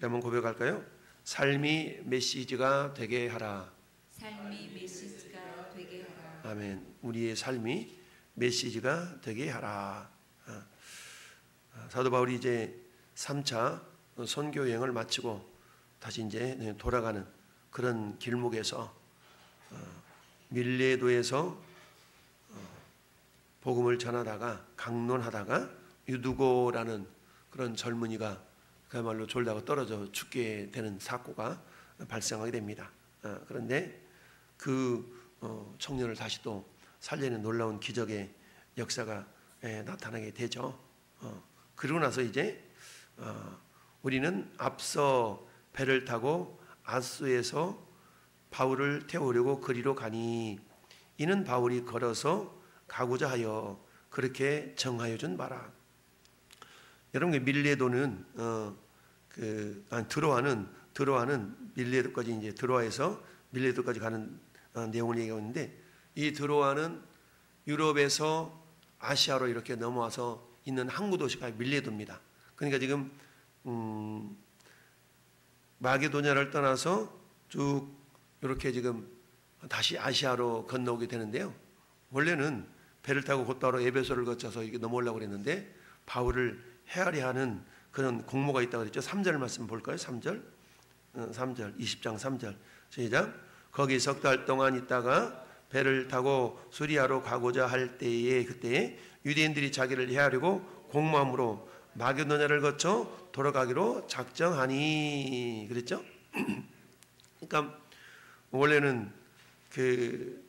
한번 고백할까요? 삶이 메시지가 되게 하라. 삶이 메시지가 되게 하라. 아멘. 우리의 삶이 메시지가 되게 하라. 사도 바울이 이제 3차 선교 여행을 마치고 다시 이제 돌아가는 그런 길목에서 밀레도에서 복음을 전하다가 강론하다가 유두고라는 그런 젊은이가 그야말로 졸다가 떨어져 죽게 되는 사고가 발생하게 됩니다. 그런데 그 청년을 다시 또 살리는 놀라운 기적의 역사가 나타나게 되죠. 그러고 나서 이제 우리는 앞서 배를 타고 아소에서 바울을 태우려고 그리로 가니 이는 바울이 걸어서 가고자 하여 그렇게 정하여 준 바라. 여러분, 밀레도는 드로아는 밀레도까지 이제 드로아에서 밀레도까지 가는 내용을 얘기하고 있는데, 이 드로아는 유럽에서 아시아로 이렇게 넘어와서 있는 항구 도시가 밀레도입니다. 그러니까 지금 마게도냐를 떠나서 쭉 이렇게 지금 다시 아시아로 건너오게 되는데요. 원래는 배를 타고 곧바로 에베소를 거쳐서 이렇게 넘어오려고 그랬는데 바울을 헤아려 하는 그런 공모가 있다고 그랬죠. 3절 말씀 볼까요? 3절 20장 3절 시작. 거기 석 달 동안 있다가 배를 타고 수리아로 가고자 할 때에 그때에 유대인들이 자기를 헤아리고 공모함으로 마게도냐를 거쳐 돌아가기로 작정하니 그랬죠. 그러니까 원래는 그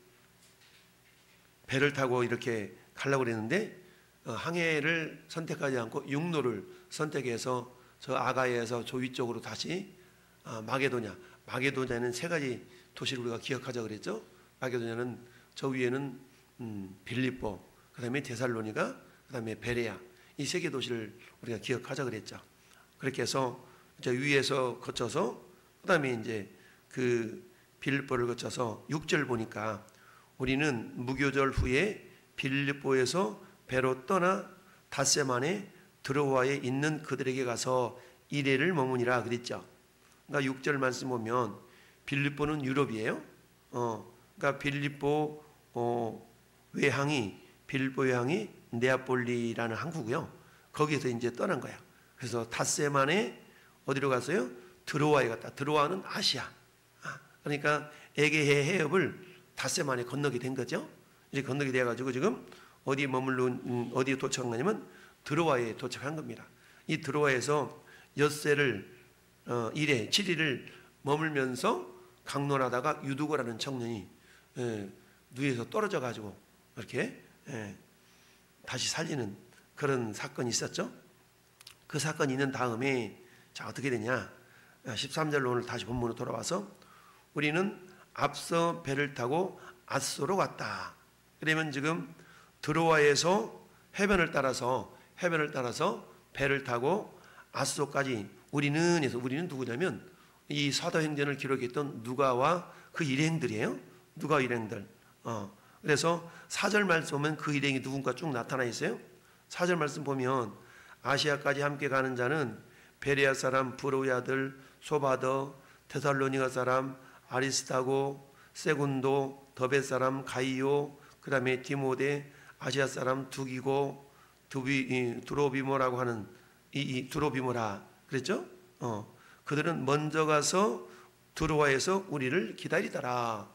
배를 타고 이렇게 가려고 그랬는데 항해를 선택하지 않고 육로를 선택해서 저 아가야에서 저 위쪽으로 다시 마게도냐는 세 가지 도시를 우리가 기억하자 그랬죠. 마게도냐는 저 위에는 빌립보, 그 다음에 데살로니가, 그 다음에 베레아, 이 세 개 도시를 우리가 기억하자 그랬죠. 그렇게 해서 저 위에서 거쳐서 그 다음에 이제 그 빌립보를 거쳐서 6절 보니까 우리는 무교절 후에 빌립보에서 배로 떠나 닷새만에 드로아에 있는 그들에게 가서 이레를 머무니라 그랬죠. 그러니까 6절 말씀 보면 빌립보는 유럽이에요. 그러니까 빌립보 외항이 네아폴리라는 항구고요. 거기에서 이제 떠난 거야. 그래서 닷새만에 어디로 갔어요? 드로아에 갔다. 드로아는 아시아. 그러니까 에게해 해협을 닷새만에 건너게 된 거죠. 이제 건너게 돼가지고 지금 어디에 도착한 거냐면 드로아에 도착한 겁니다. 이 드로아에서 엿새를 7일을 머물면서 강론하다가 유두고라는 청년이 누에서 떨어져 가지고 이렇게 다시 살리는 그런 사건이 있었죠. 그 사건이 있는 다음에 자 어떻게 되냐? 13절로 오늘 다시 본문으로 돌아와서 우리는 앞서 배를 타고 아소로 갔다. 그러면 지금 드로아에서 해변을 따라서 배를 타고 아소까지 우리는 누구냐면 이 사도행전을 기록했던 누가와 그 일행들이에요. 누가 일행들. 그래서 4절 말씀 보면 그 일행이 누군가 쭉 나타나 있어요. 4절 말씀 보면 아시아까지 함께 가는 자는 베레아 사람 브로의 아들 소바더, 데살로니가 사람 아리스타고, 세군도, 더베 사람 가이오, 그 다음에 디모데, 아시아 사람 두기고, 두로비모라고 하는 이 두로비모라 그랬죠? 그들은 먼저 가서 드로아에서 우리를 기다리더라.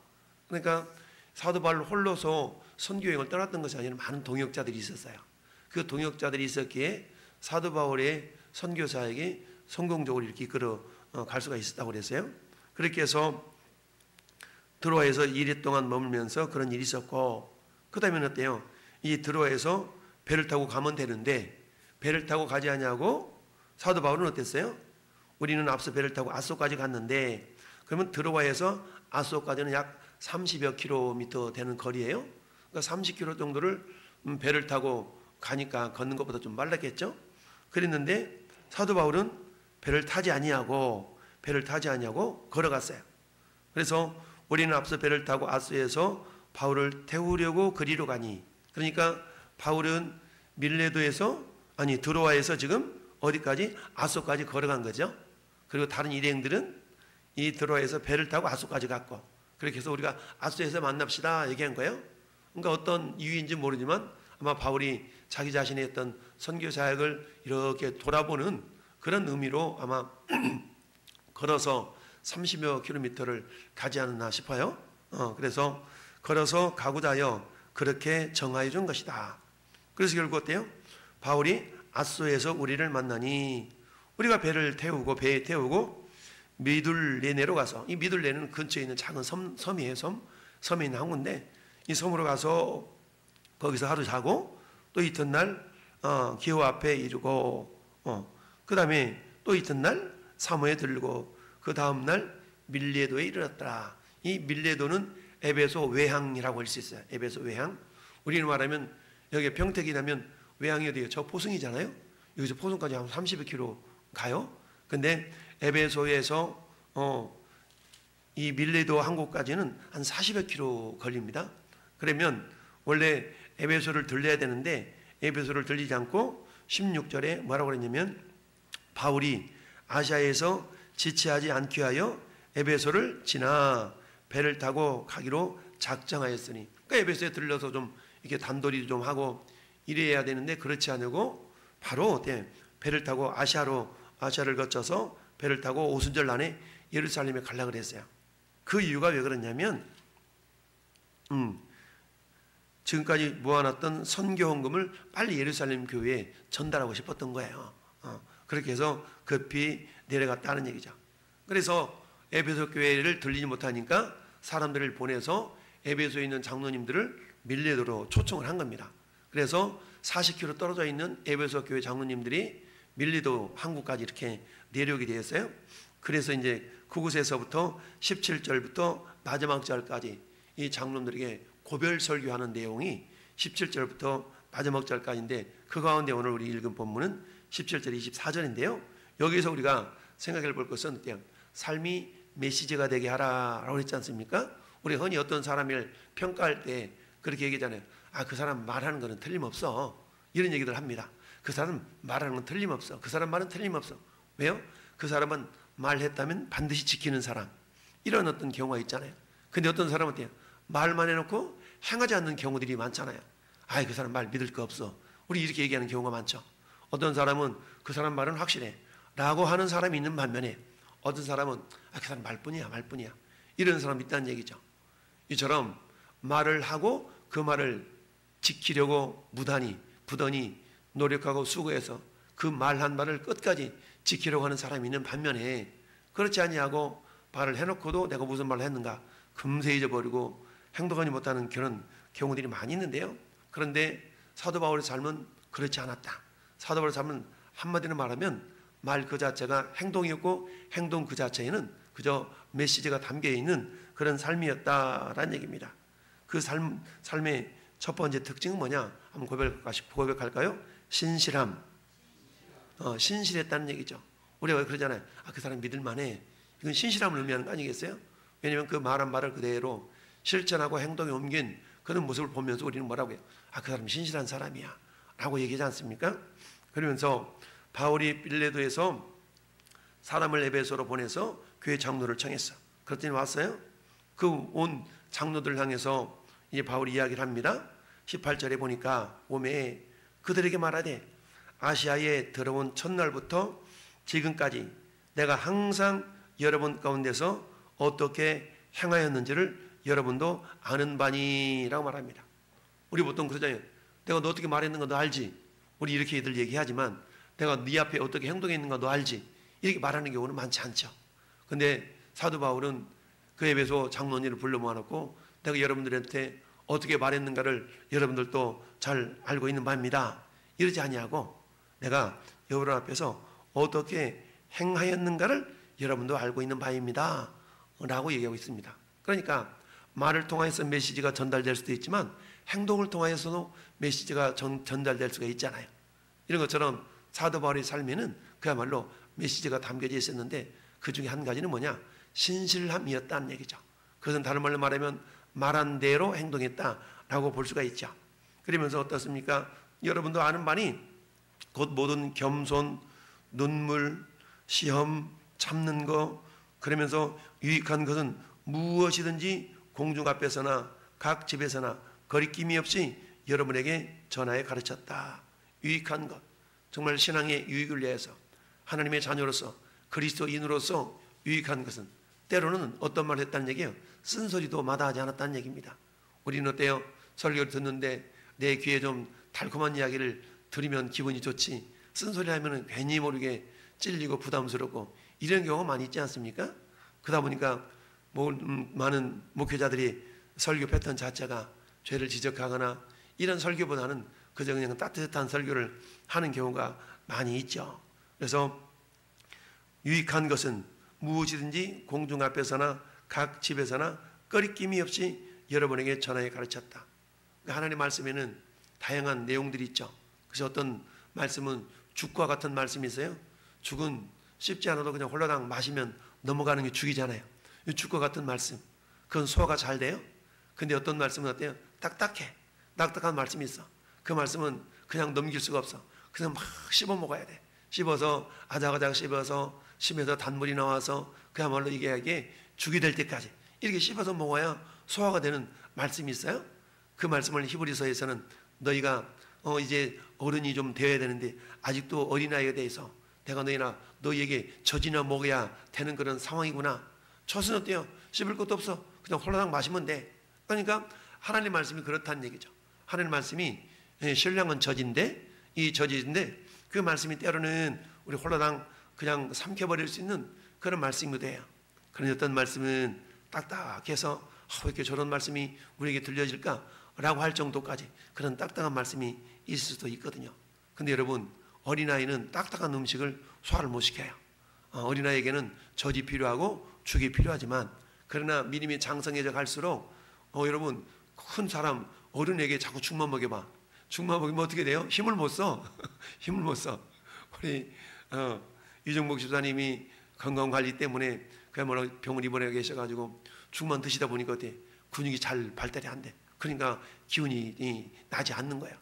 그러니까 사도 바울 홀로서 선교여행을 떠났던 것이 아니라 많은 동역자들이 있었어요. 그 동역자들이 있었기에 사도 바울의 선교사에게 성공적으로 이렇게 이끌어 갈 수가 있었다고 그랬어요. 그렇게 해서 드로아에서 2일 동안 머물면서 그런 일이 있었고, 그 다음에는 어때요? 이 드로아에서 배를 타고 가면 되는데 배를 타고 가지 않냐고 사도 바울은 어땠어요? 우리는 앞서 배를 타고 아소까지 갔는데 그러면 드로아에서 아소까지는 약 30여 킬로미터 되는 거리예요. 그러니까 30킬로 정도를 배를 타고 가니까 걷는 것보다 좀 빨랐겠죠. 그랬는데 사도 바울은 배를 타지 아니하고 걸어갔어요. 그래서 우리는 앞서 배를 타고 아소에서 바울을 태우려고 그리로 가니, 그러니까 바울은 드로아에서 지금 어디까지? 아소까지 걸어간 거죠. 그리고 다른 일행들은 이 드로아에서 배를 타고 아소까지 갔고, 그렇게 해서 우리가 아소에서 만납시다 얘기한 거예요. 그러니까 어떤 이유인지 모르지만 아마 바울이 자기 자신의 어떤 선교 사역을 이렇게 돌아보는 그런 의미로 아마 걸어서 30여 킬로미터를 가지 않았나 싶어요. 그래서 걸어서 가고자 하여 그렇게 정하여 준 것이다. 그래서 결국 어때요? 바울이 아소에서 우리를 만나니, 우리가 배를 태우고 배에 태우고 미둘레네로 가서, 이 미둘레네는 근처에 있는 작은 섬이에요. 섬에 있는 항구인데 이 섬으로 가서 거기서 하루 자고 또 이튿날 기호 앞에 이르고 그 다음에 또 이튿날 사모에 들르고 그 다음날 밀레도에 이르렀더라. 이 밀레도는 에베소 외항이라고 할 수 있어요. 에베소 외항. 우리는 말하면 여기 평택이 나면 외항이 어디예요? 저 포승이잖아요. 여기서 포승까지 한 30km 가요. 근데 에베소에서 이 밀레도 항구까지는 한 40여 킬로 걸립니다. 그러면 원래 에베소를 들려야 되는데 에베소를 들리지 않고 16절에 뭐라고 그랬냐면 바울이 아시아에서 지체하지 않기 위하여 에베소를 지나 배를 타고 가기로 작정하였으니, 그러니까 에베소에 들러서 좀 이렇게 단도리 좀 하고 이래야 되는데 그렇지 않고 바로 배를 타고 아시아를 거쳐서 배를 타고 오순절 안에 예루살렘에 가려고 그랬어요. 그 이유가 왜 그러냐면 지금까지 모아놨던 선교 헌금을 빨리 예루살렘 교회에 전달하고 싶었던 거예요. 그렇게 해서 급히 내려갔다는 얘기죠. 그래서 에베소 교회를 들리지 못하니까 사람들을 보내서 에베소에 있는 장로님들을 밀레도로 초청을 한 겁니다. 그래서 40km 떨어져 있는 에베소 교회 장로님들이 밀레도 항구까지 이렇게 내려오게 되었어요. 그래서 이제 그곳에서부터 17절부터 마지막 절까지 이 장로님들에게 고별 설교하는 내용이 17절부터 마지막 절까지인데, 그 가운데 오늘 우리 읽은 본문은 17절 24절인데요. 여기서 우리가 생각해 볼 것은 어때요? 삶이 메시지가 되게 하라라고 했지 않습니까? 우리 흔히 어떤 사람을 평가할 때 그렇게 얘기하잖아요. 그 사람 말하는 거는 틀림없어. 이런 얘기들 합니다. 그 사람 말하는 건 틀림없어. 그 사람 말은 틀림없어. 왜요? 그 사람은 말했다면 반드시 지키는 사람. 이런 어떤 경우가 있잖아요. 근데 어떤 사람은 어때요? 말만 해놓고 행하지 않는 경우들이 많잖아요. 그 사람 말 믿을 거 없어. 우리 이렇게 얘기하는 경우가 많죠. 어떤 사람은 그 사람 말은 확실해 라고 하는 사람이 있는 반면에 어떤 사람은 그 사람 말뿐이야. 이런 사람이 있다는 얘기죠. 이처럼 말을 하고 그 말을 지키려고 부단히 노력하고 수고해서 그 말한 말을 끝까지 지키려고 하는 사람이 있는 반면에, 그렇지 아니하고 말을 해놓고도 내가 무슨 말을 했는가 금세 잊어버리고 행동하지 못하는 그런 경우들이 많이 있는데요. 그런데 사도 바울의 삶은 그렇지 않았다. 사도 바울의 삶은 한마디로 말하면 말 그 자체가 행동이었고 행동 그 자체에는 그저 메시지가 담겨있는 그런 삶이었다라는 얘기입니다. 그 삶의 첫 번째 특징은 뭐냐? 한번 고백할까요? 신실함. 신실했다는 얘기죠. 우리가 왜 그러잖아요. 그 사람 믿을만해. 이건 신실함을 의미하는 거 아니겠어요? 왜냐하면 그 말한 말을 그대로 실천하고 행동에 옮긴 그런 모습을 보면서 우리는 뭐라고 해요? 그 사람 신실한 사람이야 라고 얘기하지 않습니까? 그러면서 바울이 빌레도에서 사람을 에베소로 보내서 교회 장로를 청했어. 그랬더니 왔어요. 그 온 장로들 향해서 이제 바울이 이야기를 합니다. 18절에 보니까 오매 그들에게 말하되 아시아에 들어온 첫날부터 지금까지 내가 항상 여러분 가운데서 어떻게 행하였는지를 여러분도 아는 바니라고 말합니다. 우리 보통 그러잖아요. 내가 너 어떻게 말했는가 너 알지? 우리 이렇게들 얘기하지만 내가 네 앞에 어떻게 행동했는가 너 알지? 이렇게 말하는 경우는 많지 않죠. 근데 사도 바울은 그 에베소 장로님을 불러 모아놓고 내가 여러분들한테 어떻게 말했는가를 여러분들도 잘 알고 있는 바입니다. 이러지 아니하고 내가 여러분 앞에서 어떻게 행하였는가를 여러분도 알고 있는 바입니다 라고 얘기하고 있습니다. 그러니까 말을 통해서 메시지가 전달될 수도 있지만 행동을 통해서도 메시지가 전달될 수가 있잖아요. 이런 것처럼 사도 바울의 삶에는 그야말로 메시지가 담겨져 있었는데 그 중에 한 가지는 뭐냐? 신실함이었다는 얘기죠. 그것은 다른 말로 말하면 말한 대로 행동했다라고 볼 수가 있죠. 그러면서 어떻습니까? 여러분도 아는 바니 곧 모든 겸손, 눈물, 시험, 참는 거, 그러면서 유익한 것은 무엇이든지 공중 앞에서나 각 집에서나 거리낌이 없이 여러분에게 전하여 가르쳤다. 유익한 것, 정말 신앙의 유익을 위해서 하나님의 자녀로서 그리스도인으로서 유익한 것은 때로는 어떤 말을 했다는 얘기예요. 쓴소리도 마다하지 않았다는 얘기입니다. 우리는 어때요? 설교를 듣는데 내 귀에 좀 달콤한 이야기를 들으면 기분이 좋지, 쓴소리 하면 괜히 모르게 찔리고 부담스럽고 이런 경우가 많이 있지 않습니까? 그러다 보니까 많은 목회자들이 설교 패턴 자체가 죄를 지적하거나 이런 설교보다는 그저 그냥 따뜻한 설교를 하는 경우가 많이 있죠. 그래서 유익한 것은 무엇이든지 공중 앞에서나 각 집에서나 거리낌이 없이 여러분에게 전하여 가르쳤다. 하나님의 말씀에는 다양한 내용들이 있죠. 그래서 어떤 말씀은 죽과 같은 말씀이 있어요. 죽은 씹지 않아도 그냥 홀라당 마시면 넘어가는 게 죽이잖아요. 죽과 같은 말씀, 그건 소화가 잘 돼요. 근데 어떤 말씀은 어때요? 딱딱해. 딱딱한 말씀이 있어. 그 말씀은 그냥 넘길 수가 없어. 그냥 막 씹어 먹어야 돼. 씹어서 아작아작 씹어서 심에서 단물이 나와서 그야말로 이게 죽이 될 때까지 이렇게 씹어서 먹어야 소화가 되는 말씀이 있어요. 그 말씀을 히브리서에서는 너희가 이제 어른이 좀 되어야 되는데 아직도 어린아이가 돼 있어. 내가 너희에게 젖이나 먹여야 되는 그런 상황이구나. 젖은 어때요? 씹을 것도 없어. 그냥 홀라당 마시면 돼. 그러니까 하나님 말씀이 그렇다는 얘기죠. 하나님 말씀이 신령한 젖인데, 이 젖인데 그 말씀이 때로는 우리 홀라당 그냥 삼켜버릴 수 있는 그런 말씀이기도 해요. 그런데 어떤 말씀은 딱딱해서 왜 이렇게 저런 말씀이 우리에게 들려질까? 라고 할 정도까지 그런 딱딱한 말씀이 있을 수도 있거든요. 근데 여러분, 어린아이는 딱딱한 음식을 소화를 못 시켜요. 어린아이에게는 젖이 필요하고 죽이 필요하지만, 그러나 믿음이 장성해져 갈수록 여러분, 큰 사람 어른에게 자꾸 죽만 먹여봐. 죽만 먹이면 어떻게 돼요? 힘을 못 써. 힘을 못 써. 우리 유정복 집사님이 건강관리 때문에 그야말로 병원 입원해 계셔가지고 죽만 드시다 보니까 어때? 근육이 잘 발달이 안 돼. 그러니까 기운이 나지 않는 거야.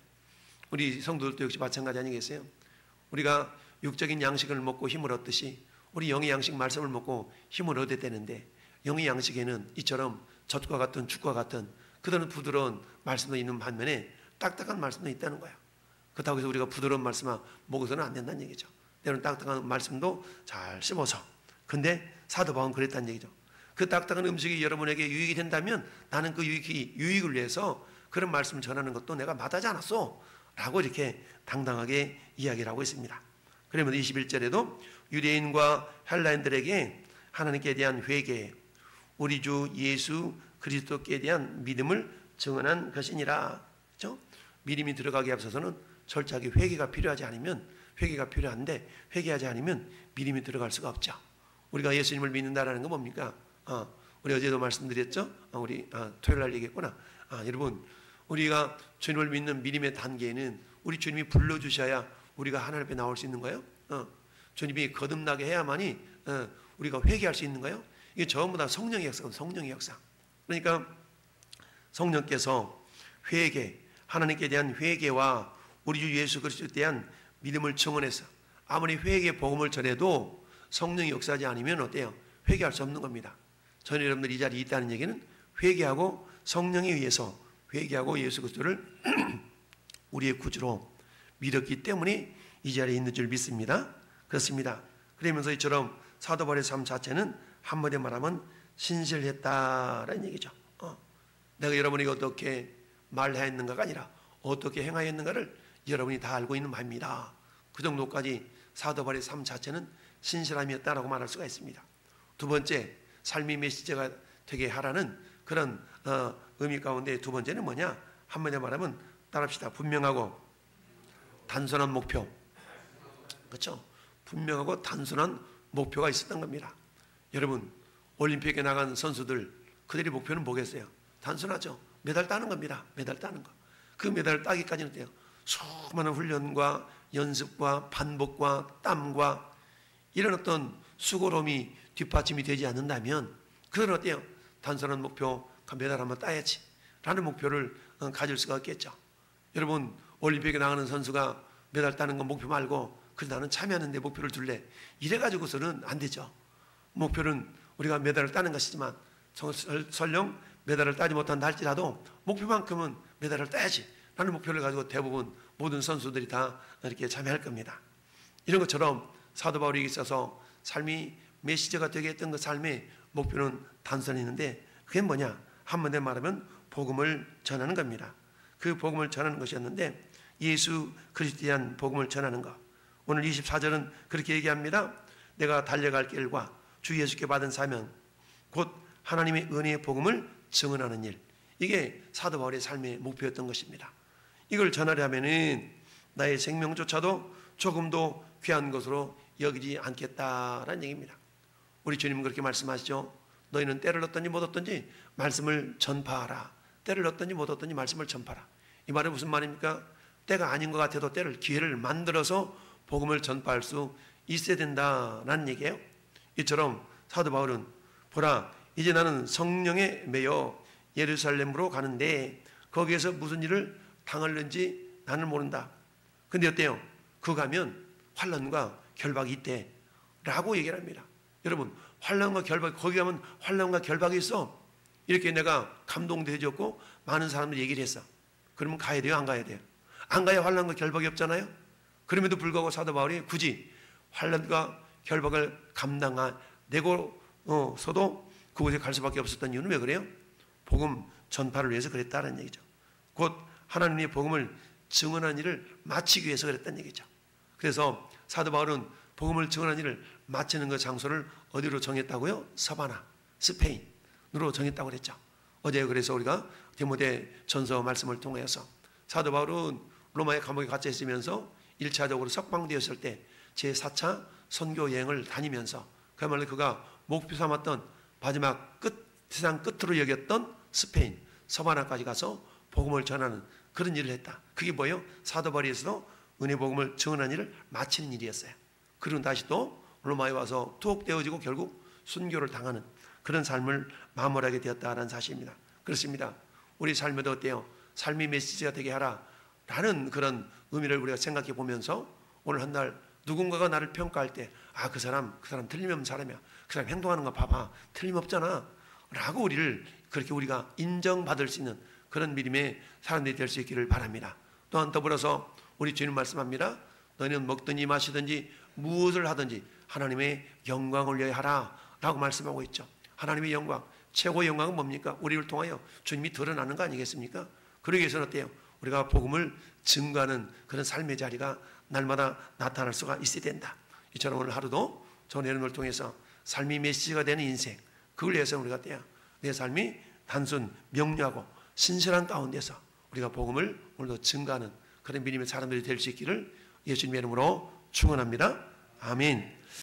우리 성도들도 역시 마찬가지 아니겠어요? 우리가 육적인 양식을 먹고 힘을 얻듯이 우리 영의 양식 말씀을 먹고 힘을 얻어야 되는데, 영의 양식에는 이처럼 젖과 같은 죽과 같은 그들은 부드러운 말씀도 있는 반면에 딱딱한 말씀도 있다는 거야. 그렇다고 해서 우리가 부드러운 말씀만 먹어서는 안 된다는 얘기죠. 때로는 딱딱한 말씀도 잘 씹어서. 근데 사도 바울은 그랬다는 얘기죠. 그 딱딱한 음식이 여러분에게 유익이 된다면 나는 그 유익을 위해서 그런 말씀을 전하는 것도 내가 마다하지 않았어 라고 이렇게 당당하게 이야기를 하고 있습니다. 그러면 21절에도 유대인과 헬라인들에게 하나님께 대한 회개, 우리 주 예수 그리스도께 대한 믿음을 증언한 것이니라. 그렇죠? 믿음이 들어가기 앞서서는 철저하게 회개가 필요하지 않으면, 회개가 필요한데 회개하지 않으면 믿음이 들어갈 수가 없죠. 우리가 예수님을 믿는다라는 건 뭡니까? 우리 어제도 말씀드렸죠? 우리 토요일 날 얘기했구나. 여러분, 우리가 주님을 믿는 믿음의 단계에는 우리 주님이 불러주셔야 우리가 하나님 앞에 나올 수 있는 거예요. 주님이 거듭나게 해야만이 우리가 회개할 수 있는 거예요. 이게 전부 다 성령의 역사입니다. 성령의 역사. 그러니까 성령께서 회개, 하나님께 대한 회개와 우리 주 예수 그리스도에 대한 믿음을 증언해서 아무리 회개 복음을 전해도 성령이 역사하지 않으면 어때요? 회개할 수 없는 겁니다. 저는 여러분들 이 자리에 있다는 얘기는 회개하고 성령에 의해서 회개하고 예수 그리스도를 우리의 구주로 믿었기 때문에 이 자리에 있는 줄 믿습니다. 그렇습니다. 그러면서 이처럼 사도 바울의 삶 자체는 한마디로 말하면 신실했다라는 얘기죠. 내가 여러분에게 어떻게 말하였는가가 아니라 어떻게 행하였는가를 여러분이 다 알고 있는 바입니다. 그 정도까지 사도 바울의 삶 자체는 신실함이었다라고 말할 수가 있습니다. 두 번째, 삶의 메시지가 되게 하라는 그런 의미 가운데 두 번째는 뭐냐? 한마디로 말하면 따라합시다. 분명하고 단순한 목표. 그렇죠? 분명하고 단순한 목표가 있었던 겁니다. 여러분, 올림픽에 나간 선수들, 그들의 목표는 뭐겠어요? 단순하죠. 메달 따는 겁니다. 메달 따는 거. 그 메달을 따기까지는 어때요? 수많은 훈련과 연습과 반복과 땀과 이런 어떤 수고로움이 뒷받침이 되지 않는다면 그건 어때요? 단순한 목표, 메달 한번 따야지 라는 목표를 가질 수가 없겠죠. 여러분, 올림픽에 나가는 선수가 메달 따는 건 목표 말고 그래 나는 참여하는 데 목표를 둘래 이래가지고서는 안 되죠. 목표는 우리가 메달을 따는 것이지만 설령 메달을 따지 못한다 할지라도 목표만큼은 메달을 따야지 라는 목표를 가지고 대부분 모든 선수들이 다 이렇게 참여할 겁니다. 이런 것처럼 사도 바울에게 있어서 삶이 메시저가 되게 했던 그 삶의 목표는 단순히 있는데 그게 뭐냐? 한마디로 말하면 복음을 전하는 겁니다. 그 복음을 전하는 것이었는데 예수 그리스도에 대한 복음을 전하는 것. 오늘 24절은 그렇게 얘기합니다. 내가 달려갈 길과 주 예수께 받은 사명 곧 하나님의 은혜의 복음을 증언하는 일. 이게 사도 바울의 삶의 목표였던 것입니다. 이걸 전하려면은 나의 생명조차도 조금도 귀한 것으로 여기지 않겠다라는 얘기입니다. 우리 주님은 그렇게 말씀하시죠. 너희는 때를 얻든지 못 얻든지 말씀을 전파하라. 때를 얻든지 못 얻든지 말씀을 전파하라. 이 말은 무슨 말입니까? 때가 아닌 것 같아도 기회를 만들어서 복음을 전파할 수 있어야 된다라는 얘기예요. 이처럼 사도 바울은 보라 이제 나는 성령에 매여 예루살렘으로 가는데 거기에서 무슨 일을 당할는지 나는 모른다. 근데 어때요? 그 가면 환난과 결박이 있대 라고 얘기를 합니다. 여러분 환난과 결박, 거기 가면 환난과 결박이 있어. 이렇게 내가 감동되어졌고 많은 사람들이 얘기를 했어. 그러면 가야 돼요? 안 가야 돼요? 안 가야 환난과 결박이 없잖아요. 그럼에도 불구하고 사도 바울이 굳이 환난과 결박을 감당하내고서도 그곳에 갈 수밖에 없었던 이유는 왜 그래요? 복음 전파를 위해서 그랬다는 얘기죠. 곧 하나님의 복음을 증언한 일을 마치기 위해서 그랬다는 얘기죠. 그래서 사도 바울은 복음을 증언한 일을 마치는 그 장소를 어디로 정했다고요? 서바나, 스페인으로 정했다고 그랬죠. 어제 그래서 우리가 디모데 전서 말씀을 통해서 사도 바울은 로마의 감옥에 갇혀 있으면서 1차적으로 석방되었을 때 제4차 선교 여행을 다니면서 그야말로 그가 목표 삼았던 마지막 세상 끝으로 여겼던 스페인, 서바나까지 가서 복음을 전하는 그런 일을 했다. 그게 뭐예요? 사도 바울에서도 은혜 복음을 증언한 일을 마치는 일이었어요. 그리고 다시 또 로마에 와서 투옥되어지고 결국 순교를 당하는 그런 삶을 마무리하게 되었다는 사실입니다. 그렇습니다. 우리 삶에도 어때요? 삶이 메시지가 되게 하라 라는 그런 의미를 우리가 생각해 보면서 오늘 한 날 누군가가 나를 평가할 때 아, 그 사람 틀림없는 사람이야. 그 사람 행동하는 거 봐봐. 틀림없잖아 라고 그렇게 우리가 인정받을 수 있는 그런 믿음의 사람들이 될 수 있기를 바랍니다. 또한 더불어서 우리 주님 말씀합니다. 너희는 먹든지 마시든지 무엇을 하든지 하나님의 영광을 위하여 하라 라고 말씀하고 있죠. 하나님의 영광, 최고의 영광은 뭡니까? 우리를 통하여 주님이 드러나는 거 아니겠습니까? 그러기 위해서는 어때요? 우리가 복음을 증거하는 그런 삶의 자리가 날마다 나타날 수가 있어야 된다. 이처럼 오늘 하루도 저 내용을 통해서 삶이 메시지가 되는 인생, 그걸 위해서 우리가 어때요? 내 삶이 단순 명료하고 신실한 가운데서 우리가 복음을 오늘도 증거하는 그런 믿음의 사람들이 될 수 있기를 예수님의 이름으로 축원합니다. 아멘.